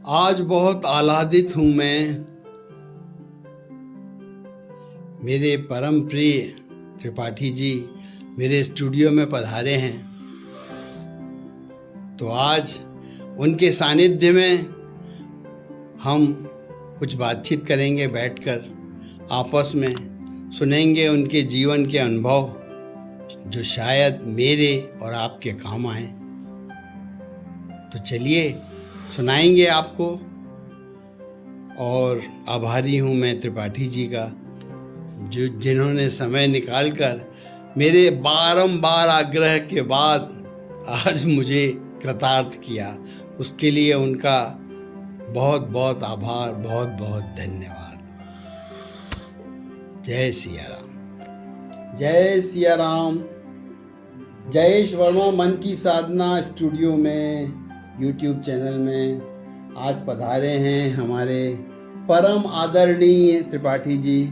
आज बहुत आह्लादित हूँ मैं। मेरे परम प्रिय त्रिपाठी जी मेरे स्टूडियो में पधारे हैं, तो आज उनके सानिध्य में हम कुछ बातचीत करेंगे, बैठकर आपस में सुनेंगे उनके जीवन के अनुभव जो शायद मेरे और आपके काम आए। तो चलिए सुनाएंगे आपको। और आभारी हूँ मैं त्रिपाठी जी का, जिन्होंने समय निकालकर मेरे बारंबार आग्रह के बाद आज मुझे कृतार्थ किया। उसके लिए उनका बहुत बहुत आभार, बहुत बहुत धन्यवाद। जय सिया राम, जय सिया राम। जयेश वर्मा मन की साधना स्टूडियो में, यूट्यूब चैनल में आज पधारे हैं हमारे परम आदरणीय त्रिपाठी जी।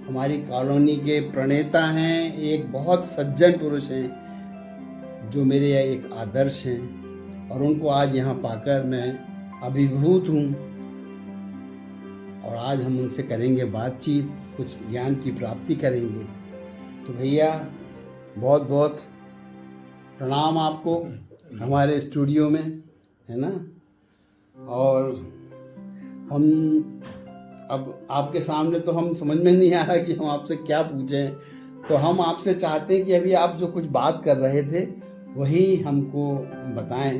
हमारी कॉलोनी के प्रणेता हैं, एक बहुत सज्जन पुरुष हैं जो मेरे एक आदर्श हैं, और उनको आज यहाँ पाकर मैं अभिभूत हूँ। और आज हम उनसे करेंगे बातचीत, कुछ ज्ञान की प्राप्ति करेंगे। तो भैया बहुत बहुत प्रणाम आपको हमारे स्टूडियो में, है ना। और हम अब आपके सामने तो हम समझ में नहीं आ रहा कि हम आपसे क्या पूछें, तो हम आपसे चाहते हैं कि अभी आप जो कुछ बात कर रहे थे वही हमको बताएं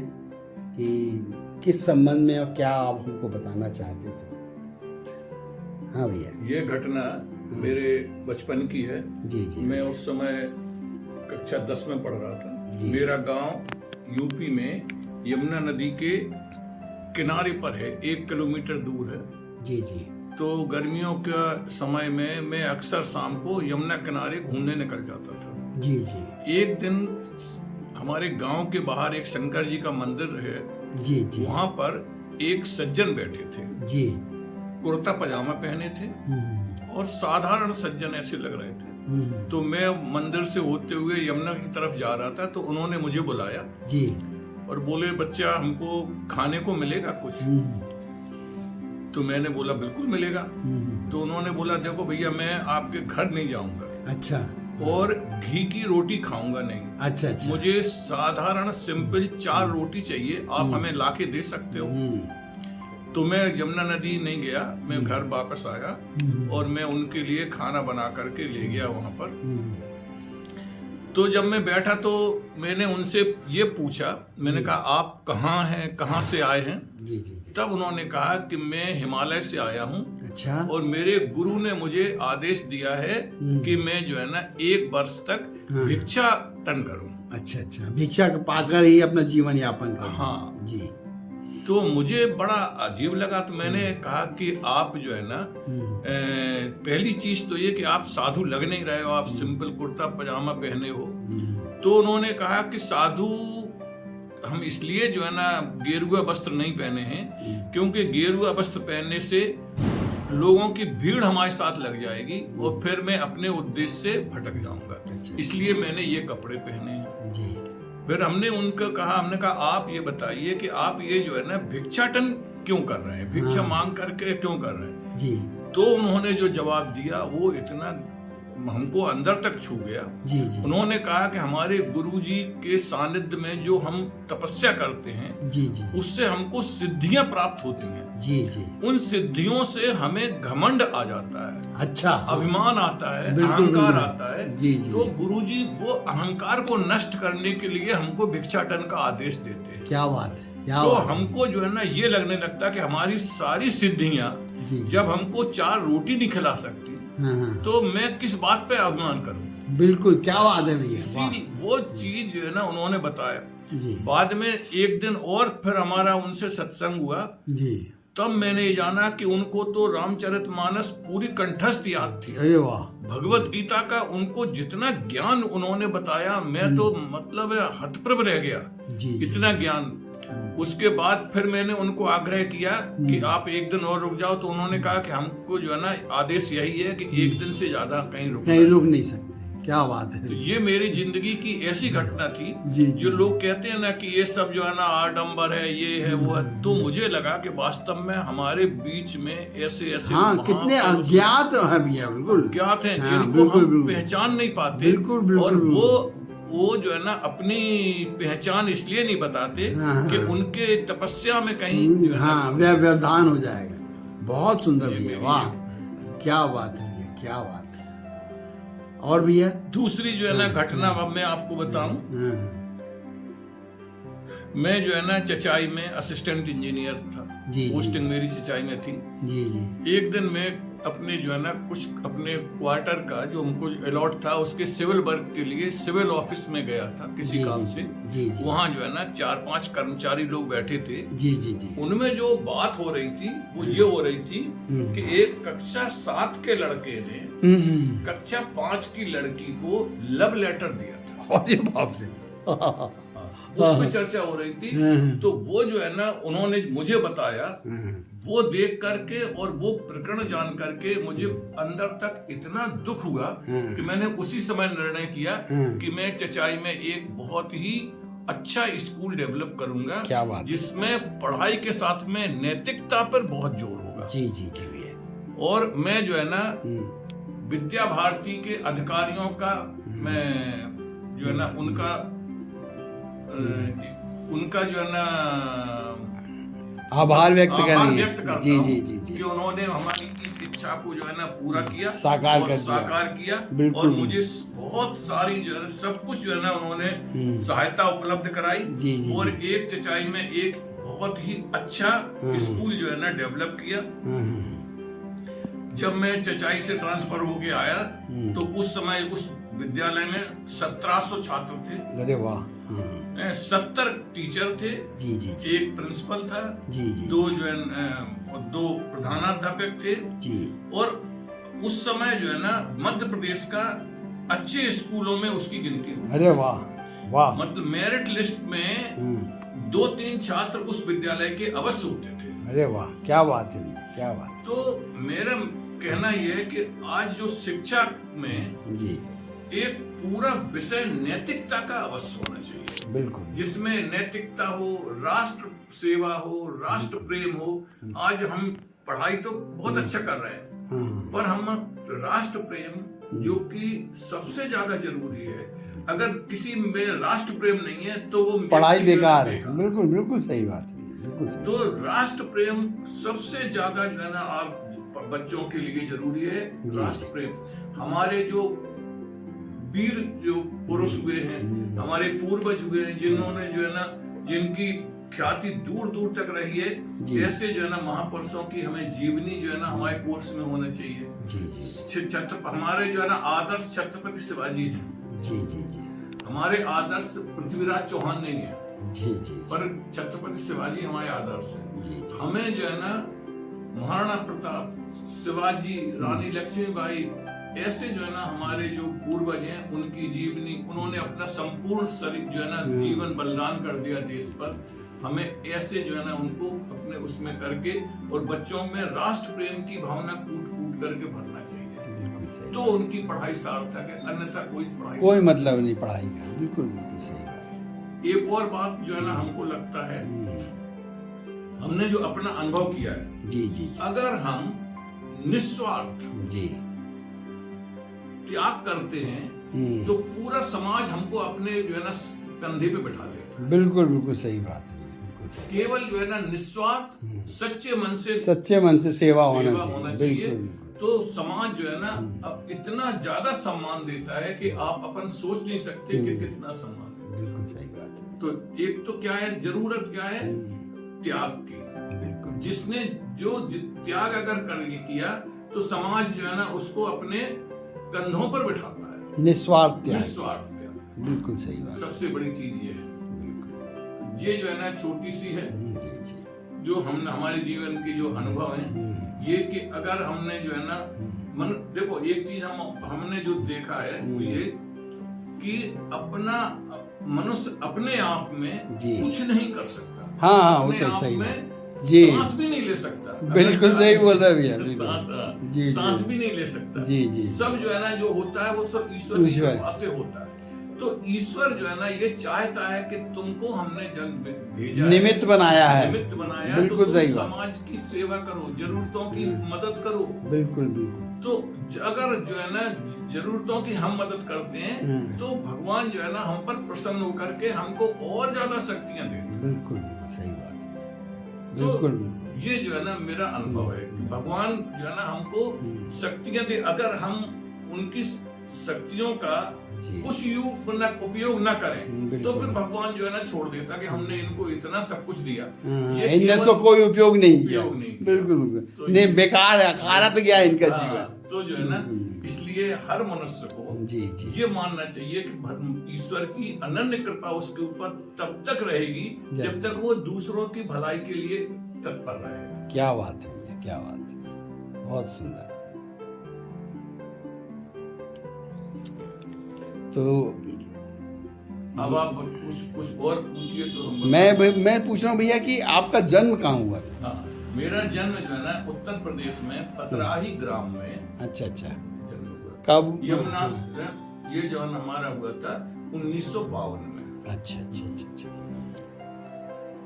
कि किस संबंध में और क्या आप हमको बताना चाहते थे। हाँ भैया, ये घटना मेरे बचपन की है। जी जी। मैं उस समय कक्षा 10 में पढ़ रहा था। जी। मेरा गांव यूपी में यमुना नदी के किनारे पर है, 1 किलोमीटर दूर है। जी जी। तो गर्मियों का समय में मैं अक्सर शाम को यमुना किनारे घूमने निकल जाता था। जी जी। एक दिन हमारे गांव के बाहर एक शंकर जी का मंदिर है। जी जी। वहां पर एक सज्जन बैठे थे। जी। कुर्ता पजामा पहने थे और साधारण सज्जन ऐसे लग रहे थे। तो मैं मंदिर से होते हुए यमुना की तरफ जा रहा था, तो उन्होंने मुझे बुलाया जी। और बोले, बच्चा हमको खाने को मिलेगा कुछ? तो मैंने बोला बिल्कुल मिलेगा। तो उन्होंने बोला, देखो भैया मैं आपके घर नहीं जाऊंगा। अच्छा। और घी की रोटी खाऊंगा नहीं। अच्छा अच्छा। मुझे साधारण सिंपल 4 रोटी चाहिए, आप हमें लाके दे सकते हो? तो मैं यमुना नदी नहीं गया, मैं घर वापस आया और मैं उनके लिए खाना बना करके ले गया वहां पर। तो जब मैं बैठा तो मैंने उनसे ये पूछा, मैंने कहा आप कहाँ हैं, कहाँ से आए हैं? जी जी जी। तब उन्होंने कहा कि मैं हिमालय से आया हूँ। अच्छा। और मेरे गुरु ने मुझे आदेश दिया है कि मैं जो है ना 1 वर्ष तक भिक्षाटन करूँ। अच्छा अच्छा, भिक्षा पाकर ही अपना जीवन यापन कर। हाँ जी। तो मुझे बड़ा अजीब लगा। तो मैंने कहा कि आप जो है ना पहली चीज तो ये कि आप साधु लग नहीं रहे हो, आप सिंपल कुर्ता पजामा पहने हो। तो उन्होंने कहा कि साधु हम इसलिए जो है ना गेरुआ वस्त्र नहीं पहने हैं क्योंकि गेरुआ वस्त्र पहनने से लोगों की भीड़ हमारे साथ लग जाएगी और फिर मैं अपने उद्देश्य से भटक जाऊंगा। इसलिए मैंने ये कपड़े पहने हैं। जी। फिर हमने उनको कहा, हमने कहा आप ये बताइए कि आप ये जो है ना भिक्षाटन क्यों कर रहे हैं, भिक्षा मांग करके क्यों कर रहे हैं? जी। तो उन्होंने जो जवाब दिया वो इतना हमको अंदर तक छू गया। जी जी। उन्होंने कहा कि हमारे गुरुजी के सानिध्य में जो हम तपस्या करते हैं, जी जी, उससे हमको सिद्धियां प्राप्त होती हैं। जी जी। उन सिद्धियों से हमें घमंड आ जाता है, अच्छा, अभिमान आता है, बिल्कुल, अहंकार बिल्कुल। आता है। जी जी। तो गुरुजी वो अहंकार को नष्ट करने के लिए हमको भिक्षाटन का आदेश देते हैं। क्या बात है, क्या तो बात है। हमको जो है ना ये लगने लगता कि हमारी सारी सिद्धियां जी, जी। जब हमको 4 रोटी नहीं खिला सकती हाँ। तो मैं किस बात पे अभिमान करूं? बिल्कुल, क्या बात है भैया। इसी वो चीज जो है ना उन्होंने बताया। जी बाद में एक दिन और फिर हमारा उनसे सत्संग हुआ। जी। तब मैंने ये जाना कि उनको तो रामचरितमानस पूरी कंठस्थ याद थी। अरे वाह। भगवत गीता का उनको जितना ज्ञान उन्होंने बताया, मैं तो मतलब हतप्रभ रह गया। जी। इतना ज्ञान। उसके बाद फिर मैंने उनको आग्रह किया कि आप एक दिन और रुक जाओ। तो उन्होंने कहा कि हमको जो है ना आदेश यही है कि एक दिन से ज्यादा कहीं रुक नहीं सकते। क्या बात तो है। ये मेरी जिंदगी की ऐसी घटना थी। जी, जो जी। लोग कहते हैं ना कि ये सब जो है ना आडंबर है, ये है वो है, तो मुझे लगा कि वास्तव में हमारे बीच में ऐसे ऐसे हाँ, कितने अज्ञात है भैया, बिल्कुल अज्ञात हैं, हाँ, जिनको बिल्कुल, हम बिल्कुल। पहचान नहीं पाते। बिल्कुल, बिल्कुल, और बिल्कुल। वो जो है ना अपनी पहचान इसलिए नहीं बताते हाँ, कि हाँ। उनके तपस्या में कहीं जो है ना हाँ, व्यवधान हो जाएगा। बहुत सुंदर ये भैया, मेरी वाह, क्या बात है भैया, क्या बात है। और भैया दूसरी जो है ना घटना अब मैं आपको बताऊं। हाँ, मैं जो है ना चचाई में असिस्टेंट इंजीनियर था। जी, जी। पोस्टिंग मेरी चचाई में थी। जी जी एक दिन मैं अपने जो है ना कुछ अपने क्वार्टर का जो हमको अलॉट था उसके सिविल वर्क के लिए सिविल ऑफिस में गया था किसी जी, काम जी, से। जी, जी। वहाँ जो है ना 4-5 कर्मचारी लोग बैठे थे। जी जी जी। उनमें जो बात हो रही थी वो ये हो रही थी कि एक कक्षा 7 के लड़के ने कक्षा 5 की लड़की को लव लेटर दिया था। अरे बाप रे। उस पर चर्चा हो रही थी। तो वो जो है ना उन्होंने मुझे बताया, वो देख करके और वो प्रकरण जान करके मुझे अंदर तक इतना दुख हुआ कि मैंने उसी समय निर्णय किया कि मैं चचाई में एक बहुत ही अच्छा स्कूल डेवलप करूंगा। क्या बात। जिसमें पढ़ाई के साथ में नैतिकता पर बहुत जोर होगा। जी जी जी भैया। और मैं जो है ना विद्या भारती के अधिकारियों का मैं जो है ना उनका जो है ना आभार व्यक्त करता जी हूं जी जी जी। कि उन्होंने हमारी इस इच्छा को जो है ना पूरा किया, साकार और कर दिया। साकार किया। बिल्कुल। और मुझे बहुत सारी जो है सब कुछ जो है ना उन्होंने सहायता उपलब्ध कराई। जी, जी, और जी। एक चचाई में एक बहुत ही अच्छा स्कूल जो है ना डेवलप किया। जब मैं चचाई से ट्रांसफर होके आया तो उस समय उस विद्यालय में 1700 छात्र थे। अरे वाह। 70 टीचर थे। जी जी जी एक प्रिंसिपल था। जी जी। दो प्रधानाध्यापक थे। जी। और उस समय जो है ना मध्य प्रदेश का अच्छे स्कूलों में उसकी गिनती हुई। अरे वाह वाह। मतलब मेरिट लिस्ट में 2-3 छात्र उस विद्यालय के अवश्य होते थे। अरे वाह, क्या बात है भैया, क्या बात तो मेरा कहना यह है कि आज जो शिक्षा में जी एक पूरा विषय नैतिकता का अवश्य होना चाहिए। बिल्कुल। जिसमें नैतिकता हो, राष्ट्र सेवा हो, राष्ट्र प्रेम हो। आज हम पढ़ाई तो बहुत अच्छा कर रहे हैं, पर हम राष्ट्र प्रेम जो कि सबसे ज्यादा जरूरी है, अगर किसी में राष्ट्र प्रेम नहीं है तो वो पढ़ाई बेकार है। बिल्कुल बिल्कुल सही बात है, बिल्कुल सही। तो राष्ट्र प्रेम सबसे ज्यादा जो है ना आप बच्चों के लिए जरूरी है। राष्ट्र प्रेम हमारे जो वीर जो पुरुष हुए हैं, हमारे पूर्वज हुए हैं, जिन्होंने जो है ना जिनकी ख्याति दूर दूर तक रही है, ऐसे जो है ना महापुरुषों की हमें जीवनी जो है ना हमारे कोर्स में होना चाहिए। जी जी। हमारे जो है ना आदर्श छत्रपति शिवाजी हैं। जी जी जी। हमारे आदर्श पृथ्वीराज चौहान नहीं है। जी जी। पर छत्रपति शिवाजी हमारे आदर्श हैं। जी जी। हमें जो है ना महाराणा प्रताप, शिवाजी, रानी लक्ष्मीबाई, ऐसे जो है ना हमारे जो पूर्वज हैं उनकी जीवनी, उन्होंने अपना संपूर्ण शरीर जो है ना जीवन बलिदान कर दिया देश पर। हमें ऐसे जो है ना उनको अपने उसमें करके और बच्चों में राष्ट्र प्रेम की भावना कूट कूट करके भरना चाहिए। तो उनकी पढ़ाई सार्थक है, अन्यथा कोई मतलब नहीं पढ़ाई का। बिल्कुल बिल्कुल सही बात। एक और बात जो है ना हमको लगता है, हमने जो अपना अनुभव किया है, जी जी, अगर हम निस्वार्थ जी त्याग करते हैं तो पूरा समाज हमको अपने जो है ना कंधे पे बैठा लेता है। बिल्कुल बिल्कुल सही बात है, बिल्कुल सही। केवल जो है ना निस्वार्थ सच्चे मन से सेवा होना चाहिए। तो समाज जो है ना अब इतना ज्यादा सम्मान देता है कि आप अपन सोच नहीं सकते कि कितना सम्मान। बिल्कुल सही बात है। तो एक तो क्या है, जरूरत क्या है, त्याग की। बिल्कुल। जिसने जो त्याग अगर कर किया तो समाज जो है ना उसको अपने कंधों पर बिठाता है। निस्वार्थ त्याग। बिल्कुल सही बात। सबसे बड़ी चीज ये है। ये जो है ना छोटी सी है जो हमने हमारे जीवन के जो अनुभव हैं, ये कि अगर हमने जो है ना देखो एक चीज हमने जो देखा है वो ये कि अपना मनुष्य अपने आप में कुछ नहीं कर सकता। हाँ अपने तो आप सही में जी। सांस भी नहीं ले सकता। बिल्कुल सही बोल रहे हैं भैया, बिल्कुल। सांस जी, सांस जी। भी नहीं ले सकता। जी, जी। सब जो है ना जो होता है वो सब ईश्वर की ईश्वर। कृपा से होता है। तो ईश्वर जो है ना ये चाहता है कि तुमको हमने जन्म भेजा है, निमित्त बनाया है। निमित्त बनाया, बिल्कुल तो तुम सही बात। समाज की सेवा करो, जरूरतों की मदद करो। बिल्कुल बिल्कुल। तो अगर जो है ना जरूरतों की हम मदद करते हैं तो भगवान जो है ना हम पर प्रसन्न होकर के हमको और ज्यादा शक्तियां देते हैं। बिल्कुल बिल्कुल सही बात है। तो बिल्कुल बिल्कुल। ये जो है ना मेरा अनुभव है कि भगवान जो है ना हमको शक्तियां दे, अगर हम उनकी शक्तियों का जी। उस उपयोग न करें तो बिल्कुल। फिर भगवान जो है ना छोड़ देता कि हमने इनको इतना सब कुछ दिया, ये इनने केवल इसको कोई उपयोग नहीं किया। उपयोग नहीं किया। बिल्कुल बिल्कुल। तो नहीं, बेकार है, खारा तो गया इनका हाँ, जीवन। तो जो है ना इसलिए हर मनुष्य को जी जी। ये मानना चाहिए कि ईश्वर की अनन्य कृपा उसके ऊपर तब तक रहेगी जब तक वो दूसरों की भलाई के लिए तत्पर रहेगा। क्या बात है भैया, क्या बात है, बहुत सुंदर। तो अब आप कुछ और पूछिए तो हम मैं पूछ रहा हूँ भैया कि आपका जन्म कहाँ हुआ था? हाँ, मेरा जन्म जो है ना उत्तर प्रदेश में पतराही ग्राम में अच्छा अच्छा। जन्म हुआ। कब? यमुना, ये जो है ना हमारा हुआ था 1952 में। अच्छा अच्छा अच्छा अच्छा।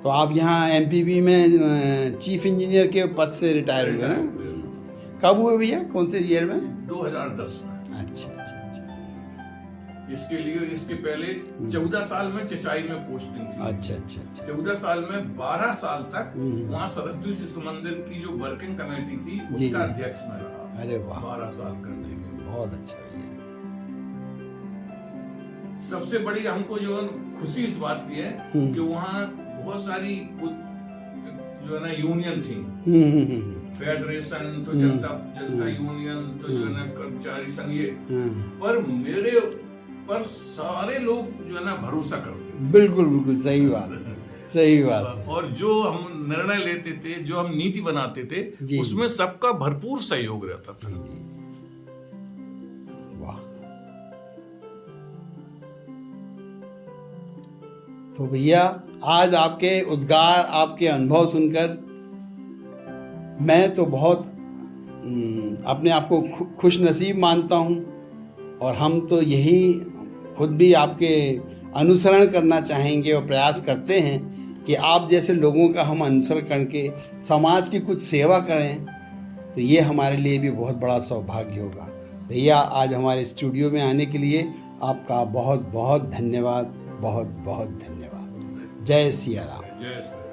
तो आप यहाँ एमपीबी में चीफ इंजीनियर के पद से रिटायर हुए ना? रिटायर हुए। जी जी। कब हुए भैया, कौन से ईयर में? 2010 में। अच्छा अच्छा अच्छा। इसके पहले 14 साल में चचाई में पोस्टिंग थी। अच्छा अच्छा अच्छा। 14 साल में 12 साल तक वहाँ सरस्वती शिशु मंदिर की जो वर्किंग कमेटी थी जी, उसका जी। अध्यक्ष में रहा। अरे वाह, 12 साल करने में बहुत अच्छा भैया। सबसे बड़ी हमको जो खुशी इस बात की है कि वहाँ बहुत सारी जो है ना यूनियन थी, फेडरेशन, तो जनता यूनियन, तो जो है ना कर्मचारी संघ, ये पर मेरे पर सारे लोग जो है ना भरोसा करते। बिल्कुल बिल्कुल सही बात, सही बात है। और जो हम निर्णय लेते थे, जो हम नीति बनाते थे, जी। उसमें सबका भरपूर सहयोग रहता था। जी जी। वाह। तो भैया आज आपके उद्गार, आपके अनुभव सुनकर मैं तो बहुत अपने आप को खुश नसीब मानता हूँ, और हम तो यही खुद भी आपके अनुसरण करना चाहेंगे और प्रयास करते हैं कि आप जैसे लोगों का हम अनुसरण करके समाज की कुछ सेवा करें, तो ये हमारे लिए भी बहुत बड़ा सौभाग्य होगा। भैया आज हमारे स्टूडियो में आने के लिए आपका बहुत बहुत धन्यवाद, बहुत बहुत धन्यवाद। जय सिया राम। जय श्री राम।